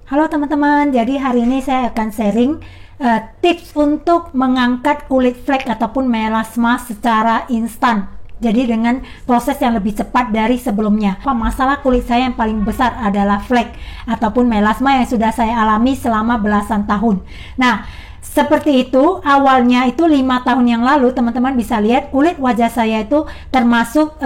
Halo teman-teman, jadi hari ini saya akan sharing tips untuk mengangkat kulit flek ataupun melasma secara instan. Jadi dengan proses yang lebih cepat dari sebelumnya. Masalah kulit saya yang paling besar adalah flek ataupun melasma yang sudah saya alami selama belasan tahun. Nah, seperti itu, awalnya itu 5 tahun yang lalu, teman-teman bisa lihat kulit wajah saya itu termasuk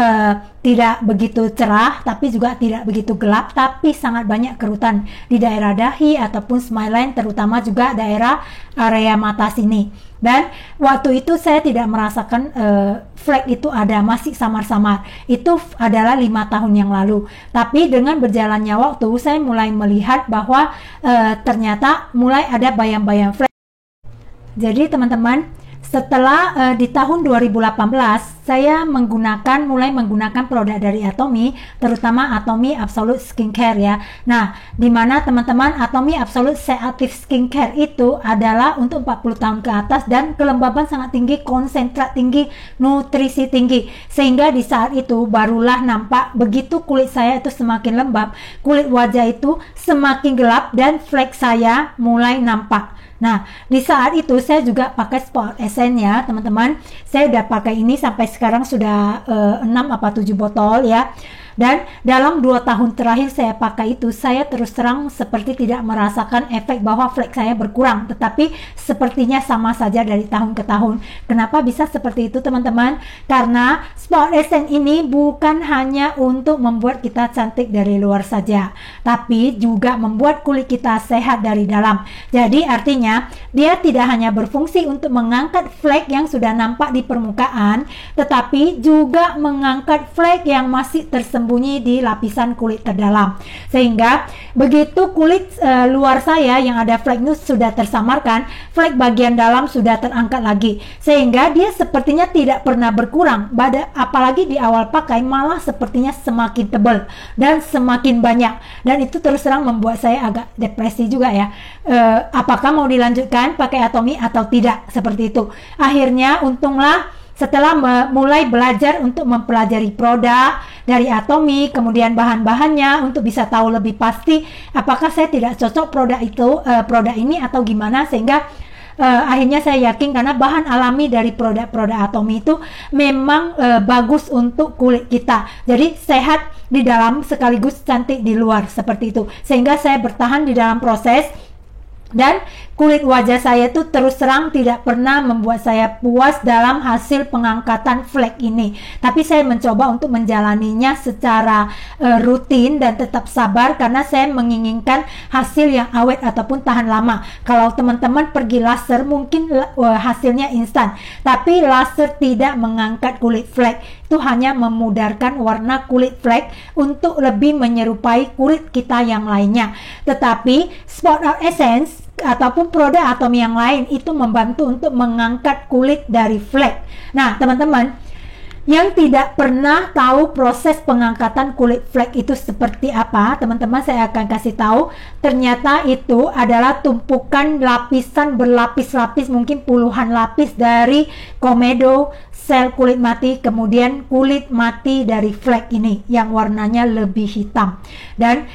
tidak begitu cerah, tapi juga tidak begitu gelap, tapi sangat banyak kerutan di daerah dahi ataupun smile line, terutama juga daerah area mata sini. Dan waktu itu saya tidak merasakan flek itu ada, masih samar-samar. Itu adalah 5 tahun yang lalu. Tapi dengan berjalannya waktu, saya mulai melihat bahwa ternyata mulai ada bayang-bayang flek. Jadi teman-teman, setelah di tahun 2018 saya mulai menggunakan produk dari Atomy, terutama Atomy Absolute Skincare ya. Nah, dimana teman-teman Atomy Absolute Seactive Skincare itu adalah untuk 40 tahun ke atas dan kelembaban sangat tinggi, konsentrat tinggi, nutrisi tinggi. Sehingga di saat itu barulah nampak begitu kulit saya itu semakin lembab, kulit wajah itu semakin gelap dan flek saya mulai nampak. Nah, di saat itu saya juga pakai Sport Essence ya, teman-teman. Saya udah pakai ini sampai sekarang sudah 6 apa 7 botol ya. Dan dalam 2 tahun terakhir saya pakai itu, saya terus terang seperti tidak merasakan efek bahwa flek saya berkurang, tetapi sepertinya sama saja dari tahun ke tahun. Kenapa bisa seperti itu, teman-teman? Karena Sport Essence ini bukan hanya untuk membuat kita cantik dari luar saja, tapi juga membuat kulit kita sehat dari dalam. Jadi artinya dia tidak hanya berfungsi untuk mengangkat flek yang sudah nampak di permukaan, tetapi juga mengangkat flek yang masih tersembunyi di lapisan kulit terdalam. Sehingga begitu kulit luar saya yang ada flek itu sudah tersamarkan, flek bagian dalam sudah terangkat lagi. Sehingga dia sepertinya tidak pernah berkurang. Apalagi di awal pakai malah sepertinya semakin tebal dan semakin banyak. Dan itu terus terang membuat saya agak depresi juga ya. Apakah mau dilanjutkan pakai Atomy atau tidak, seperti itu. Akhirnya untunglah setelah mulai belajar untuk mempelajari produk dari Atomy, kemudian bahan-bahannya untuk bisa tahu lebih pasti apakah saya tidak cocok produk ini atau gimana, sehingga akhirnya saya yakin karena bahan alami dari produk-produk Atomy itu memang bagus untuk kulit kita. Jadi sehat di dalam sekaligus cantik di luar, seperti itu. Sehingga saya bertahan di dalam proses. Dan kulit wajah saya itu terus terang tidak pernah membuat saya puas dalam hasil pengangkatan flek ini. Tapi saya mencoba untuk menjalaninya secara rutin dan tetap sabar karena saya menginginkan hasil yang awet ataupun tahan lama. Kalau teman-teman pergi laser mungkin hasilnya instan, tapi laser tidak mengangkat kulit flek. Itu hanya memudarkan warna kulit flek untuk lebih menyerupai kulit kita yang lainnya. Tetapi Sport Essence ataupun produk Atomy yang lain itu membantu untuk mengangkat kulit dari flek. Nah, teman-teman yang tidak pernah tahu proses pengangkatan kulit flek itu seperti apa, teman-teman saya akan kasih tahu. Ternyata itu adalah tumpukan lapisan berlapis-lapis, mungkin puluhan lapis dari komedo, sel kulit mati, kemudian kulit mati dari flek ini yang warnanya lebih hitam. Dan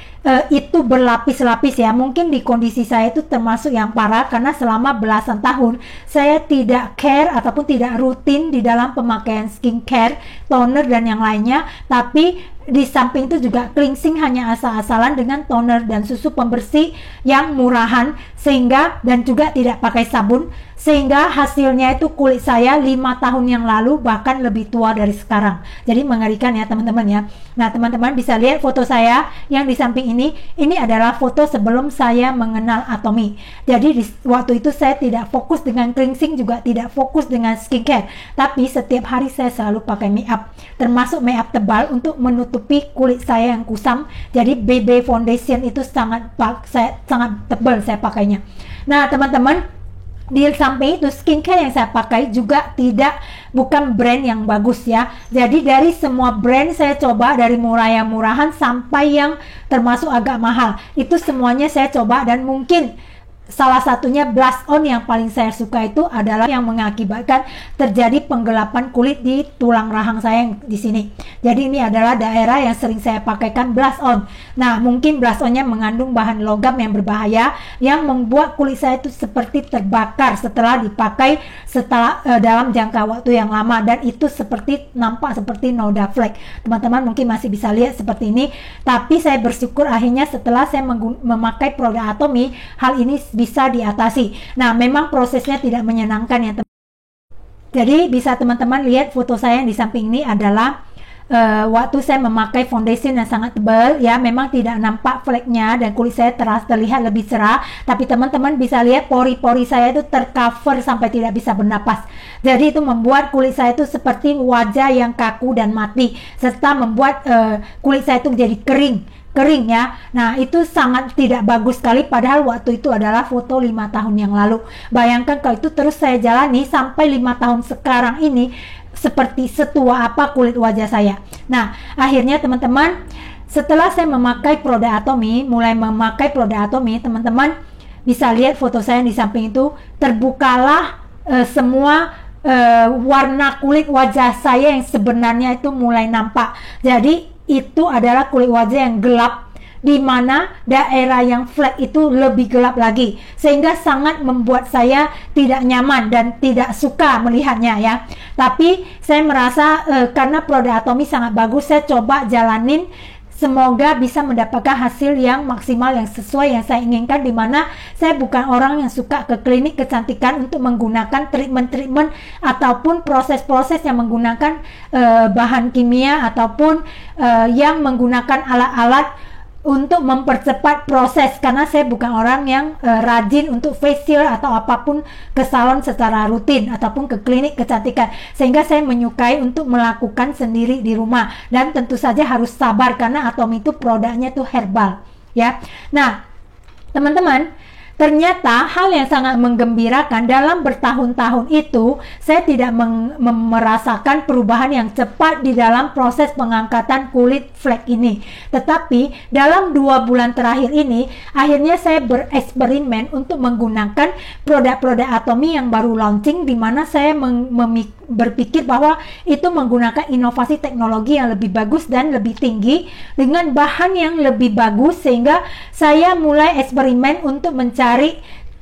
itu berlapis-lapis ya. Mungkin di kondisi saya itu termasuk yang parah karena selama belasan tahun saya tidak care ataupun tidak rutin di dalam pemakaian skincare, toner dan yang lainnya. Tapi di samping itu juga cleansing hanya asal-asalan dengan toner dan susu pembersih yang murahan, sehingga dan juga tidak pakai sabun, sehingga hasilnya itu kulit saya 5 tahun yang lalu bahkan lebih tua dari sekarang. Jadi mengerikan ya teman-teman ya. Nah, teman-teman bisa lihat foto saya yang di samping ini adalah foto sebelum saya mengenal Atomy. Jadi waktu itu saya tidak fokus dengan cleansing, juga tidak fokus dengan skincare, tapi setiap hari saya selalu pakai makeup, termasuk makeup tebal untuk menutupi kulit saya yang kusam. Jadi BB foundation itu sangat tebal saya pakainya. Nah, teman-teman, di samping itu skincare yang saya pakai juga bukan brand yang bagus ya. Jadi dari semua brand saya coba, dari murahan sampai yang termasuk agak mahal, itu semuanya saya coba dan mungkin salah satunya blush on yang paling saya suka itu adalah yang mengakibatkan terjadi penggelapan kulit di tulang rahang saya yang di sini. Jadi ini adalah daerah yang sering saya pakaikan blush on. Nah, mungkin blush onnya mengandung bahan logam yang berbahaya yang membuat kulit saya itu seperti terbakar setelah dipakai dalam jangka waktu yang lama, dan itu nampak seperti noda flek. Teman-teman mungkin masih bisa lihat seperti ini, tapi saya bersyukur akhirnya setelah saya memakai produk Atomy, hal ini bisa diatasi. Nah, memang prosesnya tidak menyenangkan ya teman. Jadi bisa teman-teman lihat foto saya yang di samping ini adalah waktu saya memakai foundation yang sangat tebal ya, memang tidak nampak fleknya dan kulit saya terlihat lebih cerah, tapi teman-teman bisa lihat pori-pori saya itu tercover sampai tidak bisa bernapas. Jadi itu membuat kulit saya itu seperti wajah yang kaku dan mati, serta membuat kulit saya itu menjadi kering ya. Nah, itu sangat tidak bagus sekali, padahal waktu itu adalah foto 5 tahun yang lalu. Bayangkan kalau itu terus saya jalani sampai 5 tahun sekarang ini, seperti setua apa kulit wajah saya. Nah, akhirnya teman-teman, setelah saya memakai produk Atomy, teman-teman bisa lihat foto saya di samping itu, terbukalah semua warna kulit wajah saya yang sebenarnya itu mulai nampak. Jadi itu adalah kulit wajah yang gelap, di mana daerah yang flek itu lebih gelap lagi, sehingga sangat membuat saya tidak nyaman dan tidak suka melihatnya ya. Tapi saya merasa karena produk Atomy sangat bagus, saya coba jalanin. Semoga bisa mendapatkan hasil yang maksimal, yang sesuai yang saya inginkan, dimana saya bukan orang yang suka ke klinik kecantikan untuk menggunakan treatment ataupun proses-proses yang menggunakan bahan kimia ataupun yang menggunakan alat-alat untuk mempercepat proses, karena saya bukan orang yang rajin untuk facial atau apapun ke salon secara rutin ataupun ke klinik kecantikan, sehingga saya menyukai untuk melakukan sendiri di rumah, dan tentu saja harus sabar karena Atomy itu produknya itu herbal ya. Nah teman-teman, ternyata hal yang sangat menggembirakan dalam bertahun-tahun itu, saya tidak merasakan perubahan yang cepat di dalam proses pengangkatan kulit flek ini. Tetapi dalam 2 bulan terakhir ini, akhirnya saya bereksperimen untuk menggunakan produk-produk Atomy yang baru launching, di mana saya berpikir bahwa itu menggunakan inovasi teknologi yang lebih bagus dan lebih tinggi dengan bahan yang lebih bagus, sehingga saya mulai eksperimen untuk mencari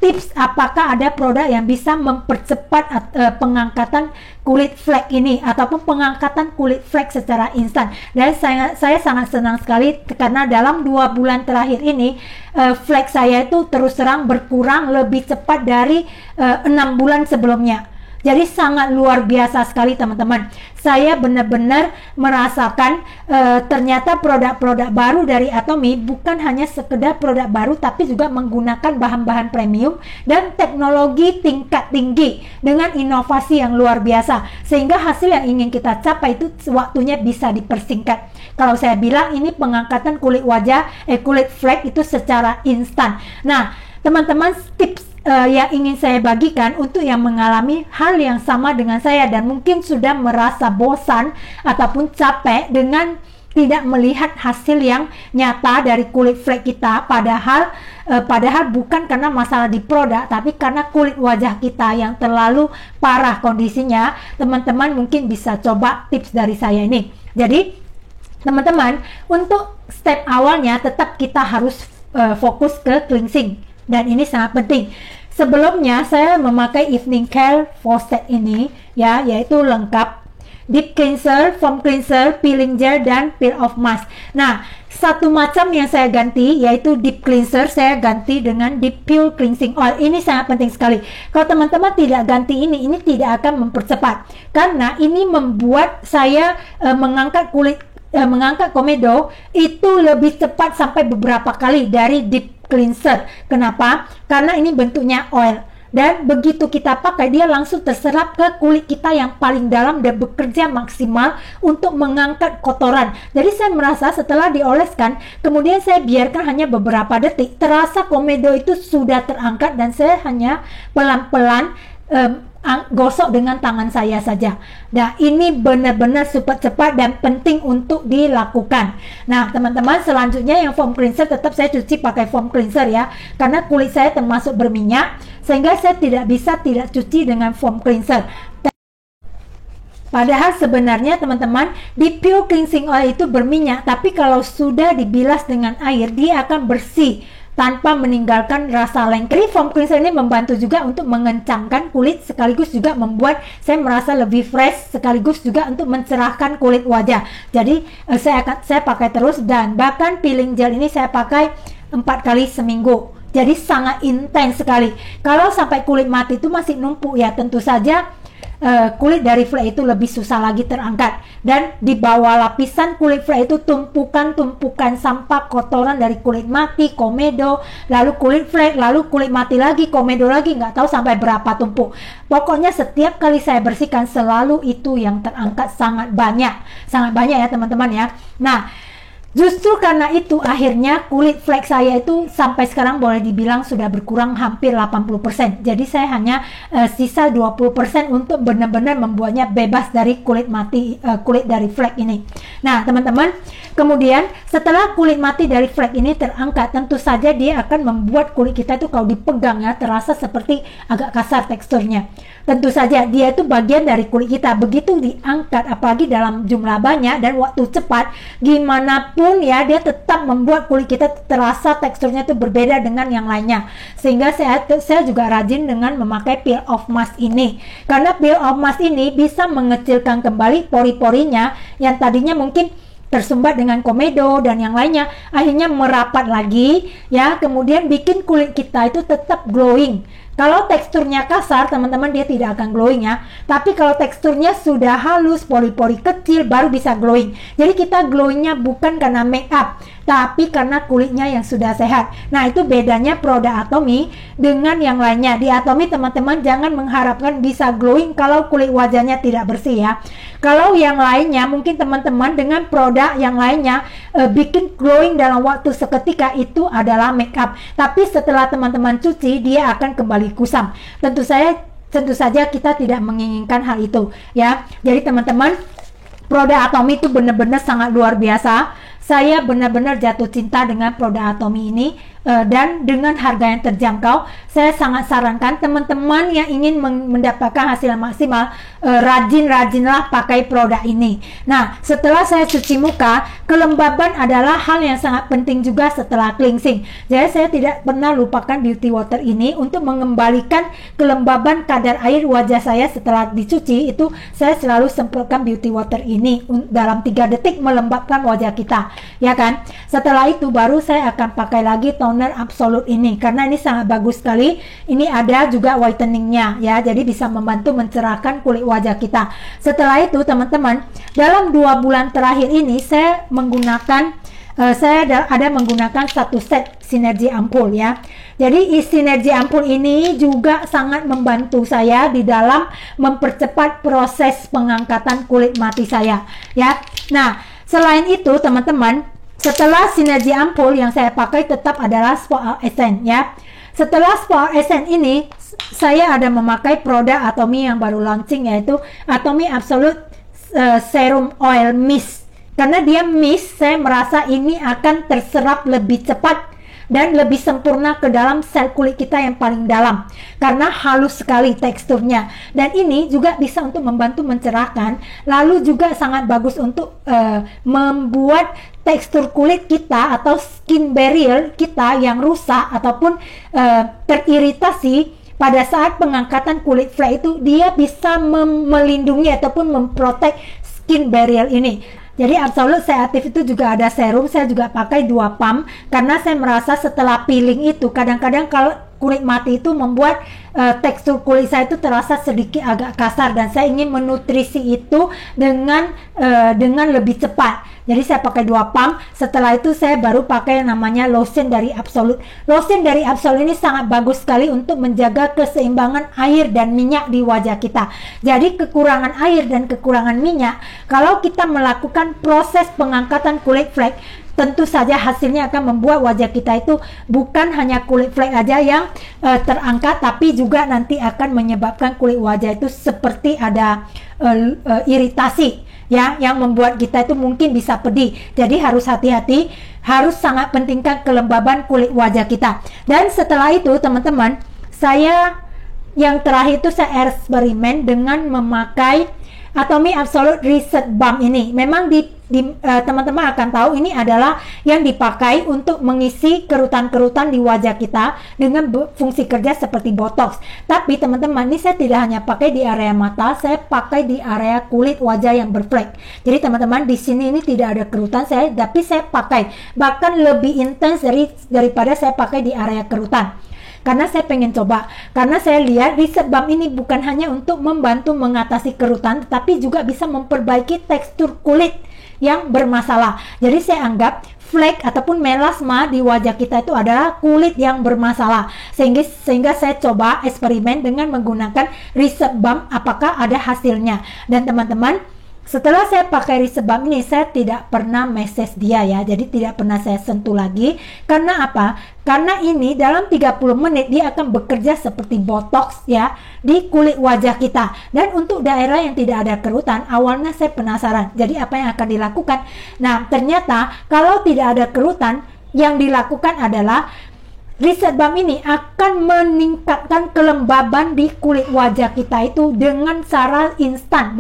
tips apakah ada produk yang bisa mempercepat pengangkatan kulit flek ini ataupun pengangkatan kulit flek secara instan. Dan saya sangat senang sekali karena dalam 2 bulan terakhir ini flek saya itu terus terang berkurang lebih cepat dari 6 bulan sebelumnya. Jadi sangat luar biasa sekali teman-teman. Saya benar-benar merasakan ternyata produk-produk baru dari Atomy bukan hanya sekedar produk baru, tapi juga menggunakan bahan-bahan premium dan teknologi tingkat tinggi dengan inovasi yang luar biasa, sehingga hasil yang ingin kita capai itu waktunya bisa dipersingkat. Kalau saya bilang ini pengangkatan kulit wajah, kulit flek itu secara instan. Nah teman-teman, tips yang ingin saya bagikan untuk yang mengalami hal yang sama dengan saya dan mungkin sudah merasa bosan ataupun capek dengan tidak melihat hasil yang nyata dari kulit flek kita, padahal bukan karena masalah di produk, tapi karena kulit wajah kita yang terlalu parah kondisinya. Teman-teman mungkin bisa coba tips dari saya ini. Jadi teman-teman, untuk step awalnya tetap kita harus fokus ke cleansing, dan ini sangat penting. Sebelumnya saya memakai evening care 4 set ini ya, yaitu lengkap deep cleanser, foam cleanser, peeling gel, dan peel off mask. Nah, satu macam yang saya ganti yaitu deep cleanser, saya ganti dengan deep peel cleansing oil. Ini sangat penting sekali. Kalau teman-teman tidak ganti ini tidak akan mempercepat, karena ini membuat saya mengangkat komedo itu lebih cepat sampai beberapa kali dari deep cleanser. Kenapa? Karena ini bentuknya oil, dan begitu kita pakai dia langsung terserap ke kulit kita yang paling dalam dan bekerja maksimal untuk mengangkat kotoran. Jadi saya merasa setelah dioleskan kemudian saya biarkan hanya beberapa detik, terasa komedo itu sudah terangkat, dan saya hanya pelan-pelan gosok dengan tangan saya saja. Nah, ini benar-benar super cepat dan penting untuk dilakukan. Nah, teman-teman, selanjutnya yang foam cleanser tetap saya cuci pakai foam cleanser ya, karena kulit saya termasuk berminyak, sehingga saya tidak bisa tidak cuci dengan foam cleanser. Padahal sebenarnya teman-teman, di pure cleansing oil itu berminyak, tapi kalau sudah dibilas dengan air, dia akan bersih tanpa meninggalkan rasa lengket. Foam cleanser ini membantu juga untuk mengencangkan kulit, sekaligus juga membuat saya merasa lebih fresh, sekaligus juga untuk mencerahkan kulit wajah. Jadi saya pakai terus, dan bahkan peeling gel ini saya pakai 4 kali seminggu. Jadi sangat intens sekali. Kalau sampai kulit mati itu masih numpuk ya, tentu saja kulit dari flek itu lebih susah lagi terangkat. Dan di bawah lapisan kulit flek itu tumpukan sampah kotoran dari kulit mati, komedo, lalu kulit flek, lalu kulit mati lagi, komedo lagi, nggak tahu sampai berapa tumpuk. Pokoknya setiap kali saya bersihkan selalu itu yang terangkat, sangat banyak ya teman-teman ya. Nah, justru karena itu akhirnya kulit flek saya itu sampai sekarang boleh dibilang sudah berkurang hampir 80%. Jadi saya hanya sisa 20% untuk benar-benar membuatnya bebas dari kulit mati, kulit dari flek ini. Nah, teman-teman, kemudian setelah kulit mati dari flek ini terangkat, tentu saja dia akan membuat kulit kita itu kalau dipegang ya terasa seperti agak kasar teksturnya. Tentu saja dia itu bagian dari kulit kita. Begitu diangkat, apalagi dalam jumlah banyak dan waktu cepat, gimana pun ya dia tetap membuat kulit kita terasa teksturnya itu berbeda dengan yang lainnya. Sehingga saya juga rajin dengan memakai peel off mask ini, karena peel off mask ini bisa mengecilkan kembali pori-porinya yang tadinya mungkin tersumbat dengan komedo dan yang lainnya, akhirnya merapat lagi ya, kemudian bikin kulit kita itu tetap glowing. Kalau teksturnya kasar, teman-teman, dia tidak akan glowing ya. Tapi kalau teksturnya sudah halus, pori-pori kecil, baru bisa glowing. Jadi kita glowingnya bukan karena make up, tapi karena kulitnya yang sudah sehat. Nah, itu bedanya produk Atomy dengan yang lainnya. Di Atomy, teman-teman, jangan mengharapkan bisa glowing kalau kulit wajahnya tidak bersih ya. Kalau yang lainnya, mungkin teman-teman dengan produk yang lainnya bikin glowing dalam waktu seketika, itu adalah make up. Tapi setelah teman-teman cuci, dia akan kembali kusam. Tentu saja kita tidak menginginkan hal itu ya. Jadi teman-teman, produk Atomy itu benar-benar sangat luar biasa. Saya benar-benar jatuh cinta dengan produk Atomy ini, dan dengan harga yang terjangkau. Saya sangat sarankan teman-teman yang ingin mendapatkan hasil maksimal, rajin-rajinlah pakai produk ini. Nah, setelah saya cuci muka, kelembaban adalah hal yang sangat penting juga setelah cleansing. Jadi saya tidak pernah lupakan beauty water ini untuk mengembalikan kelembaban kadar air wajah saya setelah dicuci. Itu saya selalu semprotkan beauty water ini dalam 3 detik melembabkan wajah kita, ya kan. Setelah itu baru saya akan pakai lagi toner absolute ini, karena ini sangat bagus sekali. Ini ada juga whiteningnya ya, jadi bisa membantu mencerahkan kulit wajah kita. Setelah itu teman-teman, dalam 2 bulan terakhir ini saya menggunakan menggunakan 1 set sinergi ampul ya. Jadi sinergi ampul ini juga sangat membantu saya di dalam mempercepat proses pengangkatan kulit mati saya ya. Nah, selain itu teman-teman, setelah sinergi ampul yang saya pakai tetap adalah Spot Essence ya. Setelah Spot Essence ini, saya ada memakai produk Atomy yang baru launching, yaitu Atomy Absolute Serum Oil Mist. Karena dia mist, saya merasa ini akan terserap lebih cepat dan lebih sempurna ke dalam sel kulit kita yang paling dalam, karena halus sekali teksturnya. Dan ini juga bisa untuk membantu mencerahkan, lalu juga sangat bagus untuk membuat tekstur kulit kita atau skin barrier kita yang rusak ataupun teriritasi pada saat pengangkatan kulit flek itu, dia bisa melindungi ataupun memprotek skin barrier ini. Jadi Absolute Seative itu juga ada serum, saya juga pakai 2 pump, karena saya merasa setelah peeling itu kadang-kadang kalau kulit mati itu membuat tekstur kulit saya itu terasa sedikit agak kasar, dan saya ingin menutrisi itu dengan lebih cepat. Jadi saya pakai 2 pump. Setelah itu saya baru pakai yang namanya lotion dari Absolute. Lotion dari Absolute ini sangat bagus sekali untuk menjaga keseimbangan air dan minyak di wajah kita. Jadi kekurangan air dan kekurangan minyak, kalau kita melakukan proses pengangkatan kulit flek, tentu saja hasilnya akan membuat wajah kita itu bukan hanya kulit flek aja yang terangkat, tapi juga nanti akan menyebabkan kulit wajah itu seperti ada iritasi ya, yang membuat kita itu mungkin bisa pedih. Jadi harus hati-hati, harus sangat pentingkan kelembaban kulit wajah kita. Dan setelah itu teman-teman, saya yang terakhir itu saya eksperimen dengan memakai Atomy Absolute Reset Balm ini. Memang teman-teman akan tahu ini adalah yang dipakai untuk mengisi kerutan-kerutan di wajah kita dengan fungsi kerja seperti botox. Tapi teman-teman, ini saya tidak hanya pakai di area mata, saya pakai di area kulit wajah yang berflek. Jadi teman-teman, di sini ini tidak ada kerutan tapi saya pakai bahkan lebih intens daripada saya pakai di area kerutan. Karena saya pengen coba, karena saya lihat Reset Balm ini bukan hanya untuk membantu mengatasi kerutan, tetapi juga bisa memperbaiki tekstur kulit yang bermasalah. Jadi saya anggap flek ataupun melasma di wajah kita itu adalah kulit yang bermasalah. Sehingga saya coba eksperimen dengan menggunakan Reset Balm, apakah ada hasilnya. Dan teman-teman, setelah saya pakai Reset Balm ini, saya tidak pernah message dia ya. Jadi tidak pernah saya sentuh lagi. Karena apa? Karena ini dalam 30 menit dia akan bekerja seperti botox ya di kulit wajah kita. Dan untuk daerah yang tidak ada kerutan, awalnya saya penasaran. Jadi apa yang akan dilakukan? Nah, ternyata kalau tidak ada kerutan, yang dilakukan adalah Reset Balm ini akan meningkatkan kelembaban di kulit wajah kita itu dengan secara instan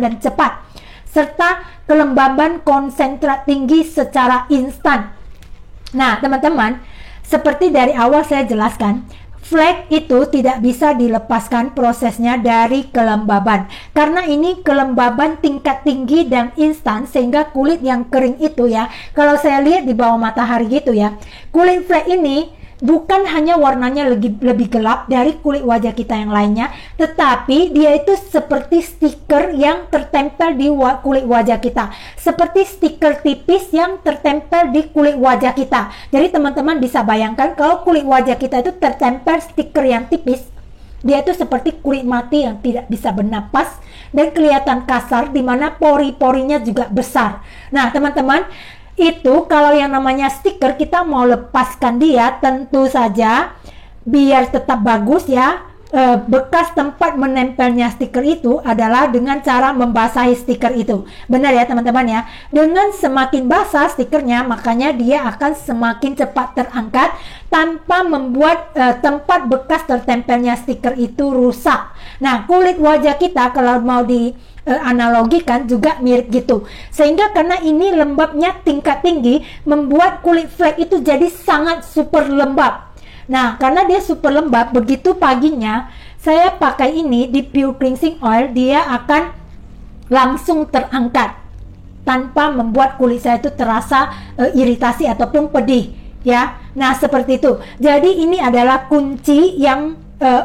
dan cepat, serta kelembaban konsentrat tinggi secara instan. Nah teman-teman, seperti dari awal saya jelaskan, flek itu tidak bisa dilepaskan prosesnya dari kelembaban, karena ini kelembaban tingkat tinggi dan instan, sehingga kulit yang kering itu ya, kalau saya lihat di bawah matahari gitu ya, kulit flek ini bukan hanya warnanya lebih gelap dari kulit wajah kita yang lainnya, tetapi dia itu seperti stiker yang tertempel di kulit wajah kita, seperti stiker tipis yang tertempel di kulit wajah kita. Jadi teman-teman bisa bayangkan kalau kulit wajah kita itu tertempel stiker yang tipis, dia itu seperti kulit mati yang tidak bisa bernapas dan kelihatan kasar, di mana pori-porinya juga besar. Nah teman-teman, itu kalau yang namanya stiker, kita mau lepaskan dia, tentu saja biar tetap bagus ya, bekas tempat menempelnya stiker itu adalah dengan cara membasahi stiker itu. Benar ya teman-teman ya, dengan semakin basah stikernya, makanya dia akan semakin cepat terangkat tanpa membuat tempat bekas tertempelnya stiker itu rusak. Nah kulit wajah kita kalau mau analogikan juga mirip gitu, sehingga karena ini lembabnya tingkat tinggi, membuat kulit flek itu jadi sangat super lembab. Nah karena dia super lembab, begitu paginya saya pakai ini di Pure Cleansing Oil, dia akan langsung terangkat tanpa membuat kulit saya itu terasa iritasi ataupun pedih ya. Nah seperti itu. Jadi ini adalah kunci yang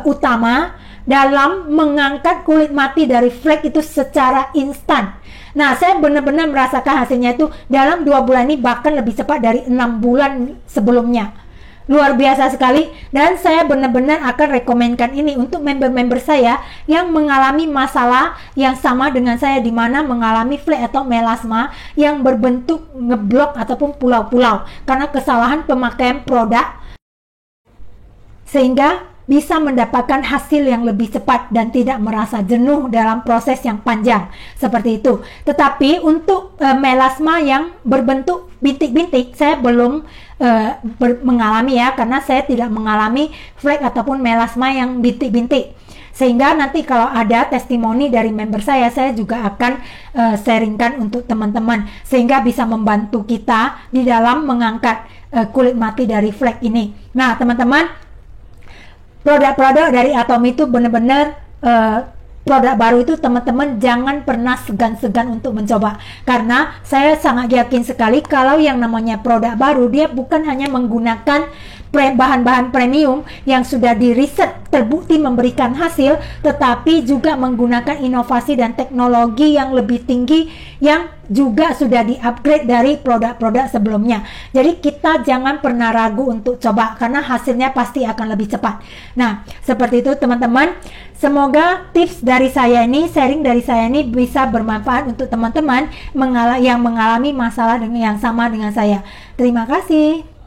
utama dalam mengangkat kulit mati dari flek itu secara instan. Nah saya benar-benar merasakan hasilnya itu dalam 2 bulan ini, bahkan lebih cepat dari 6 bulan sebelumnya. Luar biasa sekali, dan saya benar-benar akan rekomenkan ini untuk member-member saya yang mengalami masalah yang sama dengan saya, di mana mengalami flek atau melasma yang berbentuk ngeblok ataupun pulau-pulau karena kesalahan pemakaian produk, sehingga bisa mendapatkan hasil yang lebih cepat dan tidak merasa jenuh dalam proses yang panjang seperti itu. Tetapi untuk melasma yang berbentuk bintik-bintik, saya belum mengalami ya, karena saya tidak mengalami flek ataupun melasma yang bintik-bintik. Sehingga nanti kalau ada testimoni dari member saya juga akan sharingkan untuk teman-teman, sehingga bisa membantu kita di dalam mengangkat kulit mati dari flek ini. Nah teman-teman, produk-produk dari Atomy itu benar-benar produk baru itu teman-teman jangan pernah segan-segan untuk mencoba, karena saya sangat yakin sekali kalau yang namanya produk baru, dia bukan hanya menggunakan bahan-bahan premium yang sudah di riset terbukti memberikan hasil, tetapi juga menggunakan inovasi dan teknologi yang lebih tinggi yang juga sudah di-upgrade dari produk-produk sebelumnya. Jadi kita jangan pernah ragu untuk coba, karena hasilnya pasti akan lebih cepat. Nah, seperti itu teman-teman. Semoga tips dari saya ini, sharing dari saya ini bisa bermanfaat untuk teman-teman yang mengalami masalah yang sama dengan saya. Terima kasih.